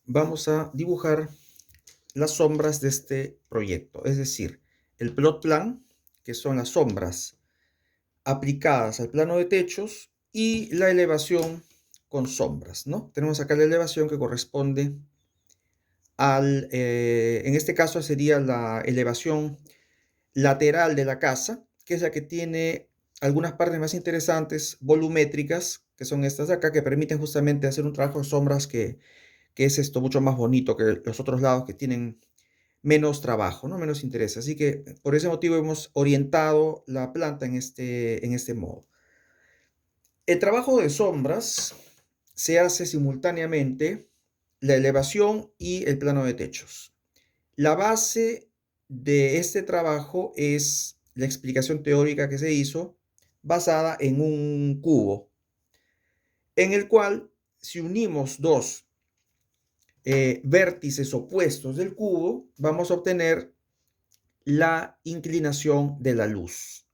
vamos a dibujar las sombras de este proyecto, es decir, el plot plan, que son las sombras aplicadas al plano de techos, y la elevación con sombras, ¿no? Tenemos acá la elevación que corresponde en este caso sería la elevación lateral de la casa, que es la que tiene algunas partes más interesantes, volumétricas, que son estas de acá, que permiten justamente hacer un trabajo de sombras que es esto mucho más bonito que los otros lados que tienen menos trabajo, ¿no? Menos interés. Así que por ese motivo hemos orientado la planta en este modo. El trabajo de sombras se hace simultáneamente la elevación y el plano de techos. La base de este trabajo es la explicación teórica que se hizo basada en un cubo, en el cual si unimos dos vértices opuestos del cubo, vamos a obtener la inclinación de la luz.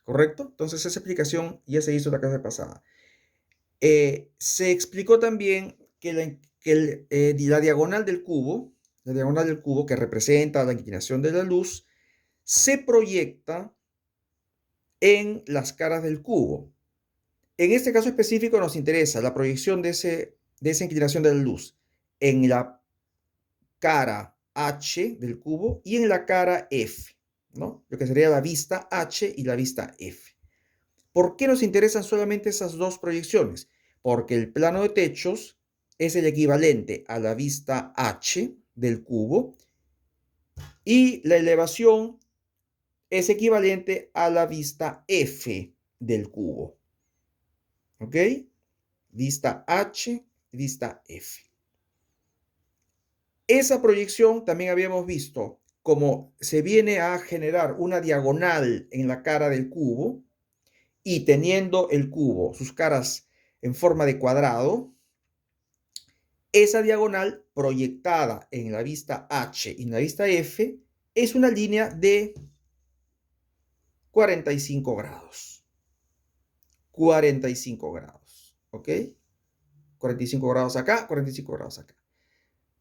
¿Correcto? Entonces esa explicación ya se hizo la clase pasada. Se explicó también que la diagonal del cubo, que representa la inclinación de la luz, se proyecta en las caras del cubo. En este caso específico nos interesa la proyección de esa inclinación de la luz en la cara H del cubo y en la cara F, ¿no? Lo que sería la vista H y la vista F. ¿Por qué nos interesan solamente esas dos proyecciones? Porque el plano de techos es el equivalente a la vista H del cubo y la elevación es equivalente a la vista F del cubo. ¿Ok? Vista H, vista F. Esa proyección también habíamos visto cómo se viene a generar una diagonal en la cara del cubo y teniendo el cubo, sus caras en forma de cuadrado, esa diagonal proyectada en la vista H y en la vista F es una línea de 45 grados. 45 grados, ¿ok? 45 grados acá, 45 grados acá.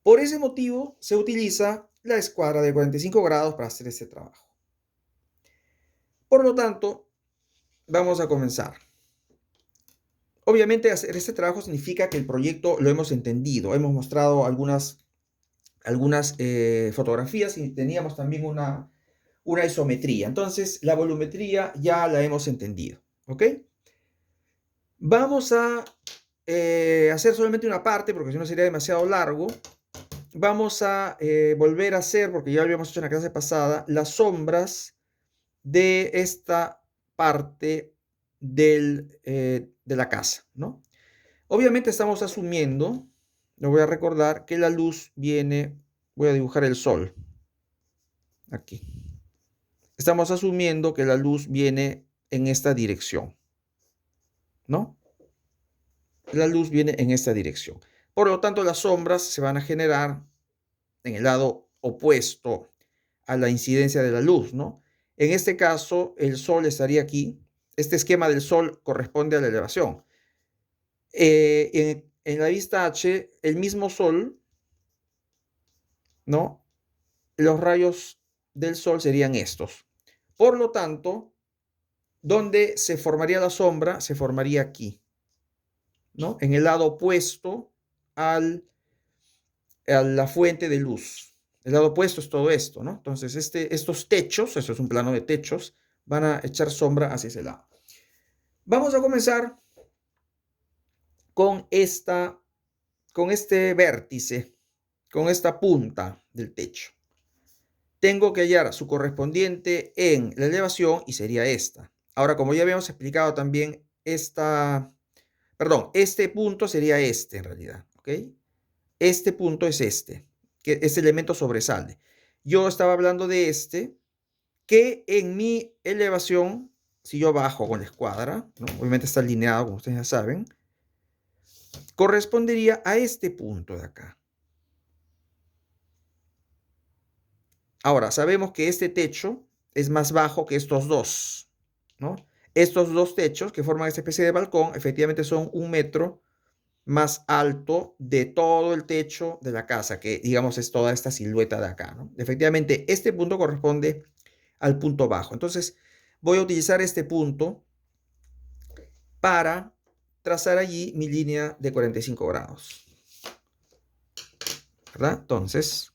Por ese motivo se utiliza la escuadra de 45 grados para hacer este trabajo. Por lo tanto, vamos a comenzar. Obviamente hacer este trabajo significa que el proyecto lo hemos entendido. Hemos mostrado algunas fotografías y teníamos también una isometría. Entonces, la volumetría ya la hemos entendido. ¿Ok? Vamos a hacer solamente una parte, porque si no sería demasiado largo. Vamos a volver a hacer, porque ya lo habíamos hecho en la clase pasada, las sombras de esta parte de la casa, ¿no? Obviamente estamos asumiendo, lo voy a recordar, que la luz viene, voy a dibujar el sol, aquí. Estamos asumiendo que la luz viene en esta dirección, ¿no? La luz viene en esta dirección. Por lo tanto, las sombras se van a generar en el lado opuesto a la incidencia de la luz, ¿no? En este caso, el sol estaría aquí. Este esquema del sol corresponde a la elevación. En la vista H, el mismo sol, ¿no? Los rayos del sol serían estos. Por lo tanto, donde se formaría la sombra, se formaría aquí, ¿no? En el lado opuesto a la fuente de luz. El lado opuesto es todo esto, ¿no? Entonces, estos techos, eso es un plano de techos, van a echar sombra hacia ese lado. Vamos a comenzar con este vértice, con esta punta del techo. Tengo que hallar su correspondiente en la elevación y sería esta. Ahora, como ya habíamos explicado también, este punto sería este en realidad, ¿ok? Este punto es que este elemento sobresale. Yo estaba hablando de que en mi elevación, si yo bajo con la escuadra, ¿no? Obviamente está alineado, como ustedes ya saben, correspondería a este punto de acá. Ahora, sabemos que este techo es más bajo que estos dos, ¿no? Estos dos techos que forman esta especie de balcón, efectivamente son 1 metro más alto de todo el techo de la casa, que digamos es toda esta silueta de acá, ¿no? Efectivamente, este punto corresponde al punto bajo. Entonces, voy a utilizar este punto para trazar allí mi línea de 45 grados, ¿verdad? Entonces,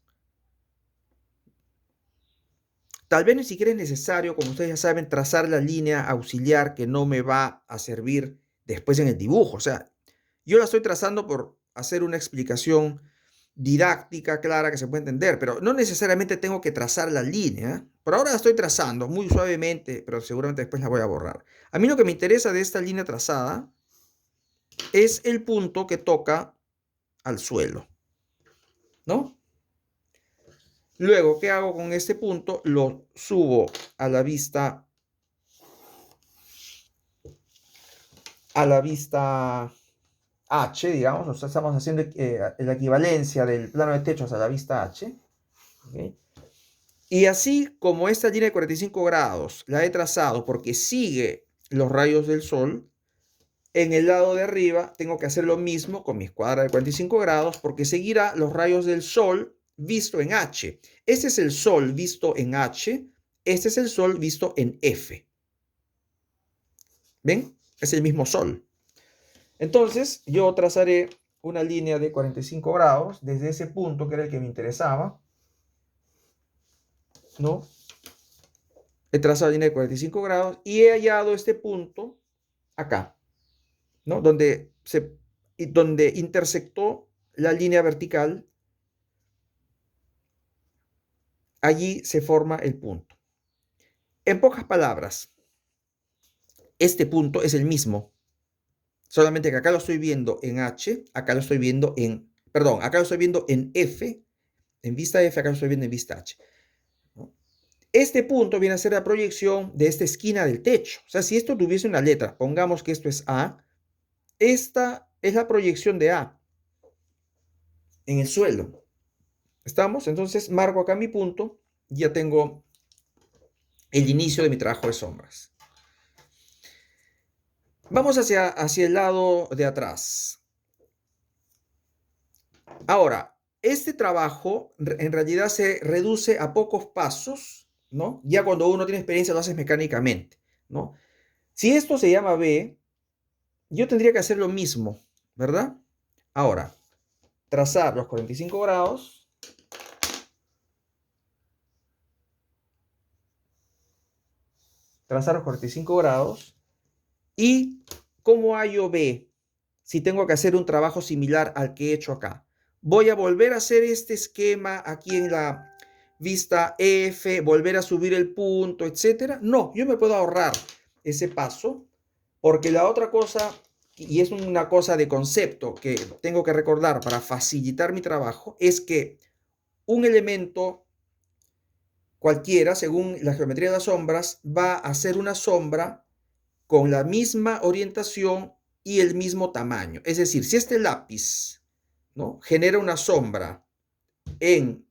tal vez ni siquiera es necesario, como ustedes ya saben, trazar la línea auxiliar que no me va a servir después en el dibujo. O sea, yo la estoy trazando por hacer una explicación didáctica, clara, que se puede entender, pero no necesariamente tengo que trazar la línea. Por ahora la estoy trazando muy suavemente, pero seguramente después la voy a borrar. A mí lo que me interesa de esta línea trazada es el punto que toca al suelo, ¿no? Luego, ¿qué hago con este punto? Lo subo a la vista H, digamos, o sea, estamos haciendo la equivalencia del plano de techos a la vista H. ¿Okay? Y así como esta línea de 45 grados la he trazado porque sigue los rayos del sol, en el lado de arriba tengo que hacer lo mismo con mi escuadra de 45 grados porque seguirá los rayos del sol visto en H. Este es el sol visto en H, este es el sol visto en F. ¿Ven? Es el mismo sol. Entonces, yo trazaré una línea de 45 grados desde ese punto que era el que me interesaba, ¿no? He trazado la línea de 45 grados y he hallado este punto acá, ¿no? Donde intersectó la línea vertical, allí se forma el punto. En pocas palabras, este punto es el mismo, solamente que acá lo estoy viendo en H, acá lo estoy viendo en, perdón, acá lo estoy viendo en F, en vista F, acá lo estoy viendo en vista H. Este punto viene a ser la proyección de esta esquina del techo. O sea, si esto tuviese una letra, pongamos que esto es A, esta es la proyección de A en el suelo. ¿Estamos? Entonces marco acá mi punto, ya tengo el inicio de mi trabajo de sombras. Vamos hacia el lado de atrás. Ahora, este trabajo en realidad se reduce a pocos pasos, ¿no? Ya cuando uno tiene experiencia lo haces mecánicamente, ¿no? Si esto se llama B, yo tendría que hacer lo mismo, ¿verdad? Ahora, trazar los 45 grados. Trazar los 45 grados. ¿Y cómo hallo B? Si tengo que hacer un trabajo similar al que he hecho acá. Voy a volver a hacer este esquema aquí en la vista F, volver a subir el punto, etcétera. No, yo me puedo ahorrar ese paso porque la otra cosa, y es una cosa de concepto que tengo que recordar para facilitar mi trabajo, es que un elemento cualquiera, según la geometría de las sombras, va a hacer una sombra con la misma orientación y el mismo tamaño. Es decir, si este lápiz, ¿no?, genera una sombra en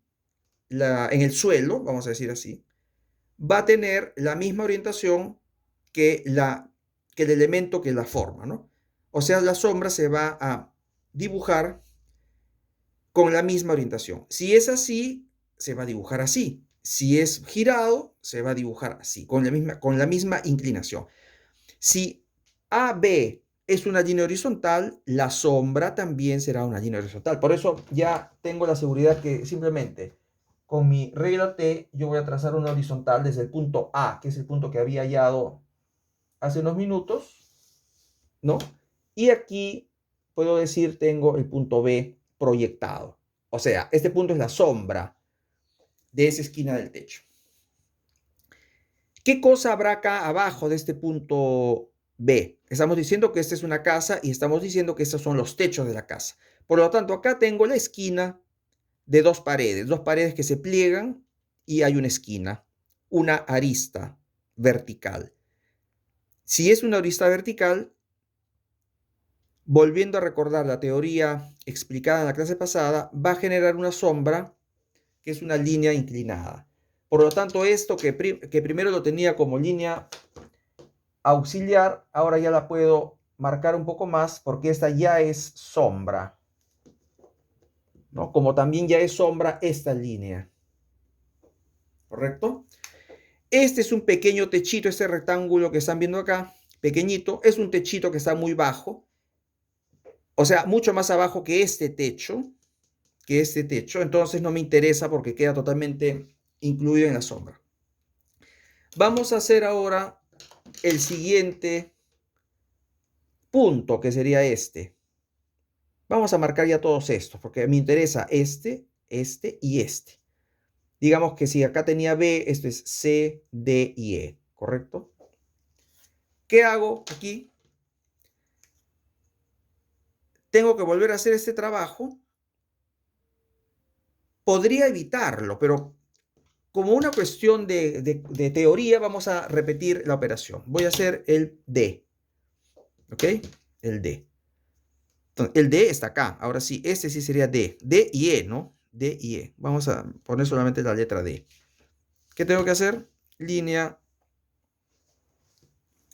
el suelo, vamos a decir así, va a tener la misma orientación que el elemento que la forma, ¿no? O sea, la sombra se va a dibujar con la misma orientación. Si es así, se va a dibujar así. Si es girado, se va a dibujar así, con la misma inclinación. Si AB es una línea horizontal, la sombra también será una línea horizontal. Por eso ya tengo la seguridad que simplemente con mi regla T yo voy a trazar una horizontal desde el punto A, que es el punto que había hallado hace unos minutos, ¿no? Y aquí puedo decir tengo el punto B proyectado. O sea, este punto es la sombra de esa esquina del techo. ¿Qué cosa habrá acá abajo de este punto B? Estamos diciendo que esta es una casa y estamos diciendo que estos son los techos de la casa. Por lo tanto, acá tengo la esquina de dos paredes que se pliegan y hay una esquina, una arista vertical. Si es una arista vertical, volviendo a recordar la teoría explicada en la clase pasada, va a generar una sombra que es una línea inclinada. Por lo tanto, esto que primero lo tenía como línea auxiliar, ahora ya la puedo marcar un poco más porque esta ya es sombra, ¿no? Como también ya es sombra esta línea, ¿correcto? Este es un pequeño techito, este rectángulo que están viendo acá, pequeñito, es un techito que está muy bajo, o sea, mucho más abajo que este techo, entonces no me interesa porque queda totalmente incluido en la sombra. Vamos a hacer ahora el siguiente punto, que sería este. Vamos a marcar ya todos estos, porque me interesa este, este y este. Digamos que si acá tenía B, esto es C, D y E, ¿correcto? ¿Qué hago aquí? Tengo que volver a hacer este trabajo. Podría evitarlo, pero como una cuestión de teoría, vamos a repetir la operación. Voy a hacer el D, ¿ok? El D. Entonces, el D está acá. Ahora sí, este sí sería D. D y E, ¿no? D y E. Vamos a poner solamente la letra D. ¿Qué tengo que hacer? Línea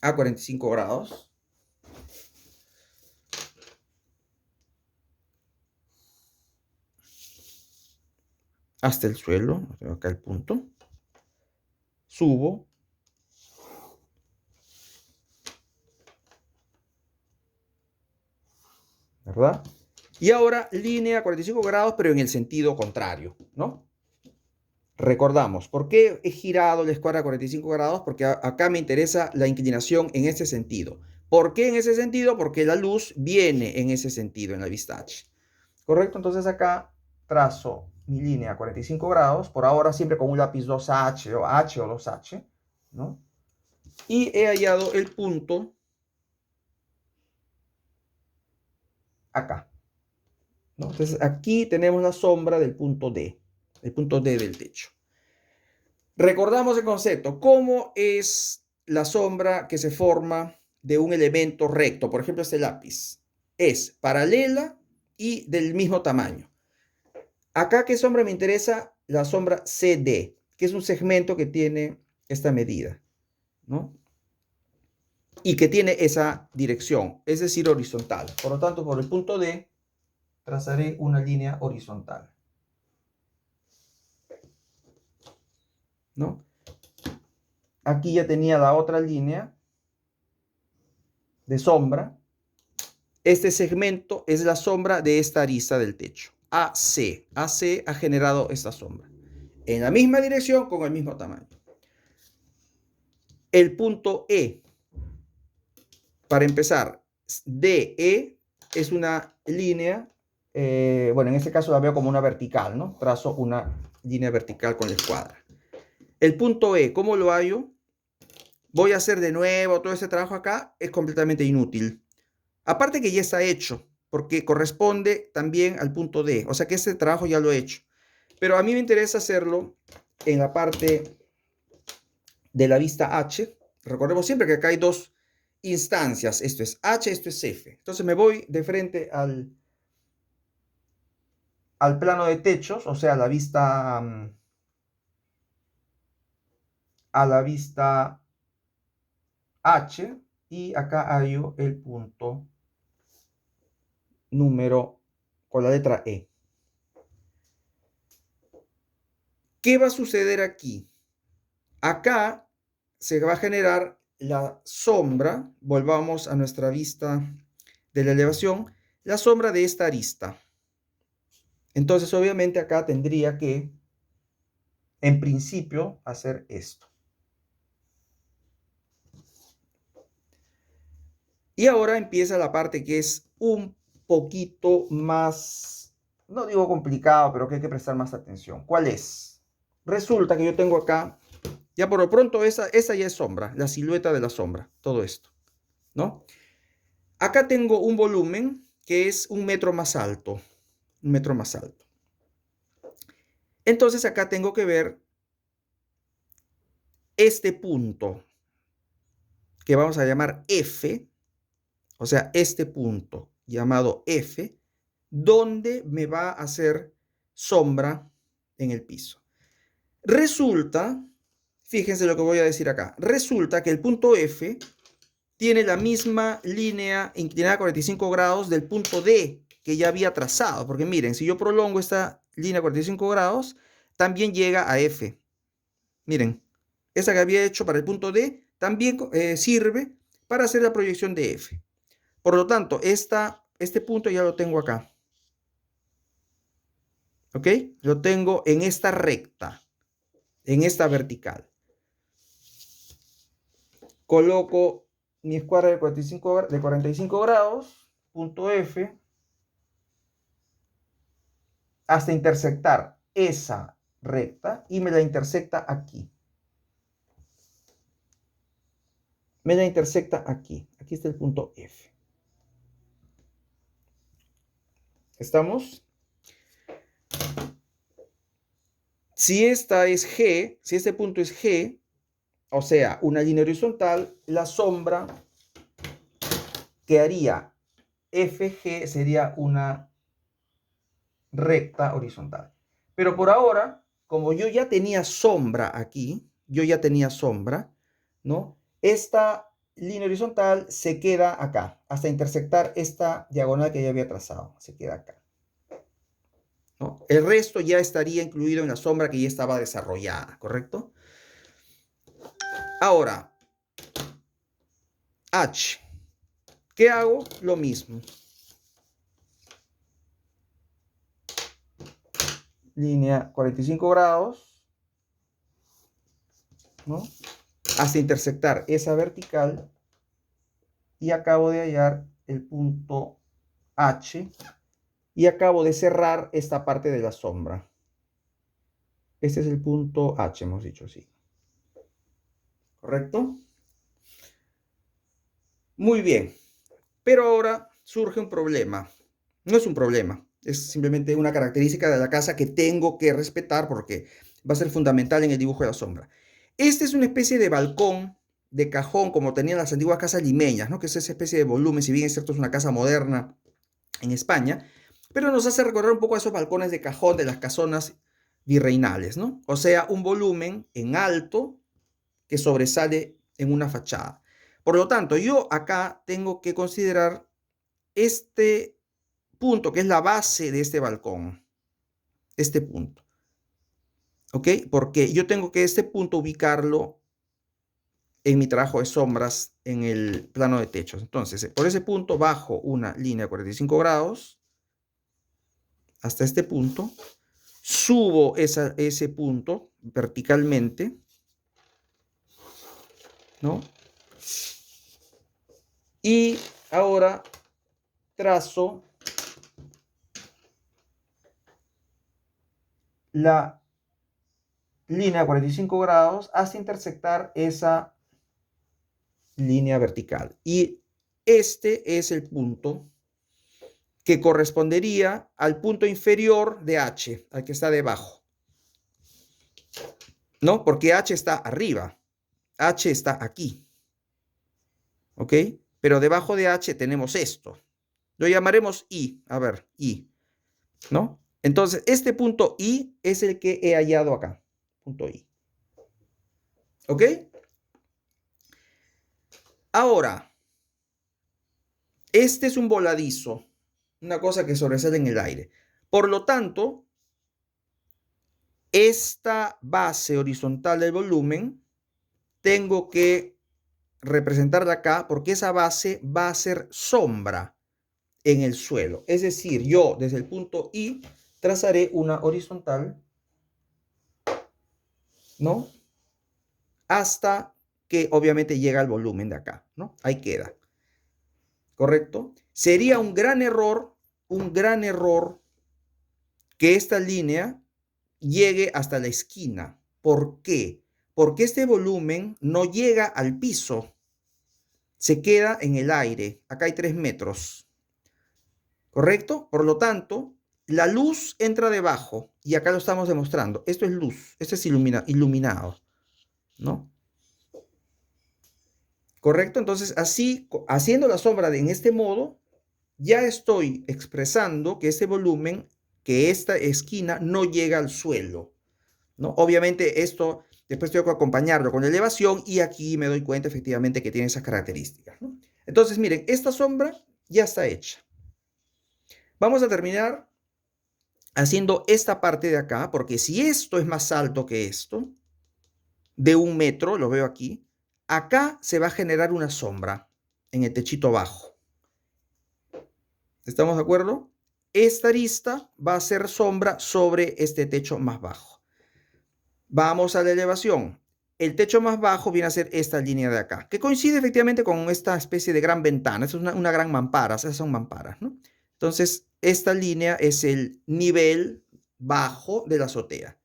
a 45 grados. Hasta el suelo. Tengo acá el punto. Subo. ¿Verdad? Y ahora línea a 45 grados, pero en el sentido contrario, ¿no? Recordamos, ¿por qué he girado la escuadra a 45 grados? Porque acá me interesa la inclinación en ese sentido. ¿Por qué en ese sentido? Porque la luz viene en ese sentido en la vista H. ¿Correcto? Entonces acá trazo mi línea a 45 grados, por ahora siempre con un lápiz 2H o H o 2H, ¿no? Y he hallado el punto acá, ¿no? Entonces aquí tenemos la sombra del punto D, el punto D del techo. Recordamos el concepto, ¿cómo es la sombra que se forma de un elemento recto? Por ejemplo, este lápiz. Es paralela y del mismo tamaño. Acá, ¿qué sombra me interesa? La sombra CD, que es un segmento que tiene esta medida, ¿no? Y que tiene esa dirección, es decir, horizontal. Por lo tanto, por el punto D, trazaré una línea horizontal, ¿no? Aquí ya tenía la otra línea de sombra. Este segmento es la sombra de esta arista del techo. AC. AC ha generado esta sombra. En la misma dirección, con el mismo tamaño. El punto E. Para empezar, DE es una línea, bueno, en este caso la veo como una vertical, ¿no? Trazo una línea vertical con la escuadra. El punto E, ¿cómo lo hallo? Voy a hacer de nuevo todo este trabajo acá, es completamente inútil. Aparte que ya está hecho, porque corresponde también al punto D. O sea que este trabajo ya lo he hecho. Pero a mí me interesa hacerlo en la parte de la vista H. Recordemos siempre que acá hay dos instancias. Esto es H, esto es F. Entonces me voy de frente al plano de techos, o sea, a la vista H. Y acá hallo el punto número con la letra E. ¿Qué va a suceder aquí? Acá se va a generar la sombra, volvamos a nuestra vista de la elevación, la sombra de esta arista. Entonces, obviamente acá tendría que, en principio, hacer esto. Y ahora empieza la parte que es un poquito más, no digo complicado, pero que hay que prestar más atención. ¿Cuál es? Resulta que yo tengo acá, ya por lo pronto esa ya es sombra, la silueta de la sombra, todo esto, ¿no? Acá tengo un volumen que es 1 metro más alto, 1 metro más alto. Entonces acá tengo que ver este punto que vamos a llamar F, o sea, este punto llamado F, donde me va a hacer sombra en el piso. Resulta, fíjense lo que voy a decir acá, resulta que el punto F tiene la misma línea inclinada a 45 grados del punto D que ya había trazado. Porque miren, si yo prolongo esta línea a 45 grados, también llega a F. Miren, esa que había hecho para el punto D también sirve para hacer la proyección de F. Por lo tanto, este punto ya lo tengo acá. ¿Ok? Lo tengo en esta recta, en esta vertical. Coloco mi escuadra de 45 grados, punto F, hasta intersectar esa recta y me la intersecta aquí. Me la intersecta aquí. Aquí está el punto F. ¿Estamos? Si esta es G, si este punto es G, o sea, una línea horizontal, la sombra que haría FG sería una recta horizontal. Pero por ahora, como yo ya tenía sombra aquí, ¿no? Esta línea horizontal se queda acá, hasta intersectar esta diagonal que ya había trazado. Se queda acá, ¿no? El resto ya estaría incluido en la sombra que ya estaba desarrollada, ¿correcto? Ahora, H. ¿Qué hago? Lo mismo. Línea 45 grados, ¿no? Hasta intersectar esa vertical y acabo de hallar el punto H y acabo de cerrar esta parte de la sombra. Este es el punto H, hemos dicho así. ¿Correcto? Muy bien. Pero ahora surge un problema. No es un problema, es simplemente una característica de la casa que tengo que respetar porque va a ser fundamental en el dibujo de la sombra. Este es una especie de balcón, de cajón, como tenían las antiguas casas limeñas, ¿no? Que es esa especie de volumen, si bien es cierto, es una casa moderna en España, pero nos hace recordar un poco a esos balcones de cajón de las casonas virreinales, ¿no? O sea, un volumen en alto que sobresale en una fachada. Por lo tanto, yo acá tengo que considerar este punto que es la base de este balcón, este punto, ¿ok? Porque yo tengo que este punto ubicarlo en mi trabajo de sombras en el plano de techos. Entonces, por ese punto bajo una línea de 45 grados hasta este punto, subo ese punto verticalmente, ¿no? Y ahora trazo la línea de 45 grados hasta intersectar esa línea vertical. Y este es el punto que correspondería al punto inferior de H, al que está debajo. ¿No? Porque H está arriba. H está aquí. ¿Ok? Pero debajo de H tenemos esto. Lo llamaremos I. A ver, I. ¿No? Entonces, este punto I es el que he hallado acá. Punto I. ¿Ok? Ahora, este es un voladizo. Una cosa que sobresale en el aire. Por lo tanto, esta base horizontal del volumen tengo que representarla acá porque esa base va a ser sombra en el suelo. Es decir, yo desde el punto I trazaré una horizontal, ¿no? Hasta que obviamente llega al volumen de acá, ¿no? Ahí queda. ¿Correcto? Sería un gran error que esta línea llegue hasta la esquina. ¿Por qué? Porque este volumen no llega al piso, se queda en el aire. Acá hay 3 metros, ¿correcto? Por lo tanto, la luz entra debajo y acá lo estamos demostrando. Esto es luz, esto es iluminado, ¿no? ¿Correcto? Entonces, así, haciendo la sombra en este modo, ya estoy expresando que este volumen, que esta esquina no llega al suelo, ¿no? Obviamente esto Después tengo que acompañarlo con elevación y aquí me doy cuenta efectivamente que tiene esas características, ¿no? Entonces, miren, esta sombra ya está hecha. Vamos a terminar haciendo esta parte de acá, porque si esto es más alto que esto, de 1 metro, lo veo aquí, acá se va a generar una sombra en el techito bajo. ¿Estamos de acuerdo? Esta arista va a ser sombra sobre este techo más bajo. Vamos a la elevación. El techo más bajo viene a ser esta línea de acá, que coincide efectivamente con esta especie de gran ventana. Es una gran mampara, esas son mamparas, ¿no? Entonces, esta línea es el nivel bajo de la azotea.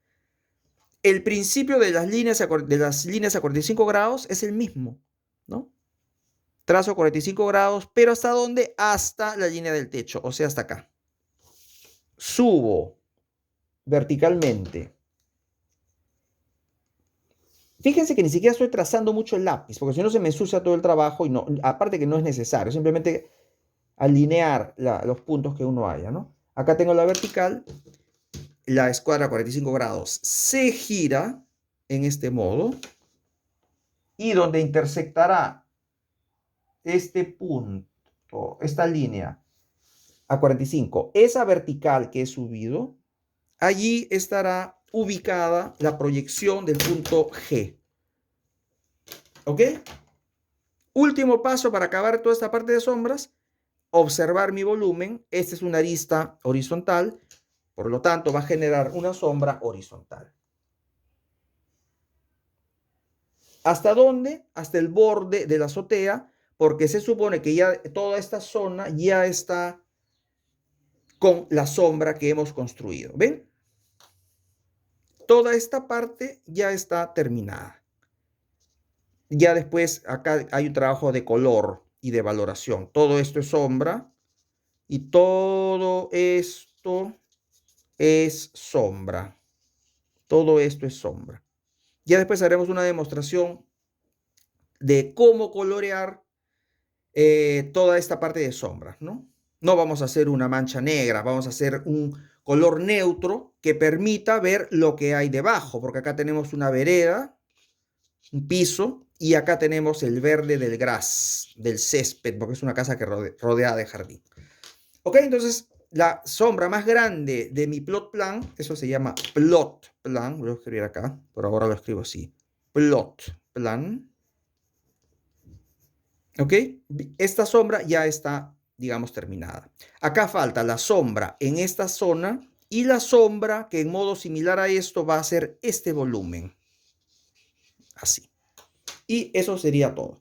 El principio de las líneas a 45 grados es el mismo, ¿no? Trazo 45 grados, pero ¿hasta dónde? Hasta la línea del techo, o sea, hasta acá. Subo verticalmente. Fíjense que ni siquiera estoy trazando mucho el lápiz, porque si no se me ensucia todo el trabajo y no, aparte que no es necesario, simplemente alinear los puntos que uno haya, ¿no? Acá tengo la vertical, la escuadra 45 grados se gira en este modo y donde intersectará este punto, esta línea a 45, esa vertical que he subido, allí estará ubicada la proyección del punto G. ¿Ok? Último paso para acabar toda esta parte de sombras, observar mi volumen. Esta es una arista horizontal, por lo tanto va a generar una sombra horizontal. ¿Hasta dónde? Hasta el borde de la azotea, porque se supone que ya toda esta zona ya está con la sombra que hemos construido. ¿Ven? Toda esta parte ya está terminada. Ya después acá hay un trabajo de color y de valoración. Todo esto es sombra y todo esto es sombra. Todo esto es sombra. Ya después haremos una demostración de cómo colorear toda esta parte de sombra, ¿no? No vamos a hacer una mancha negra, vamos a hacer un color neutro que permita ver lo que hay debajo, porque acá tenemos una vereda, un piso, y acá tenemos el verde del gras, del césped, porque es una casa que rodea de jardín. Ok, entonces la sombra más grande de mi plot plan, eso se llama plot plan, voy a escribir acá, por ahora lo escribo así, plot plan. ¿Ok? Esta sombra ya está, digamos, terminada. Acá falta la sombra en esta zona y la sombra que en modo similar a esto va a ser este volumen. Así. Y eso sería todo.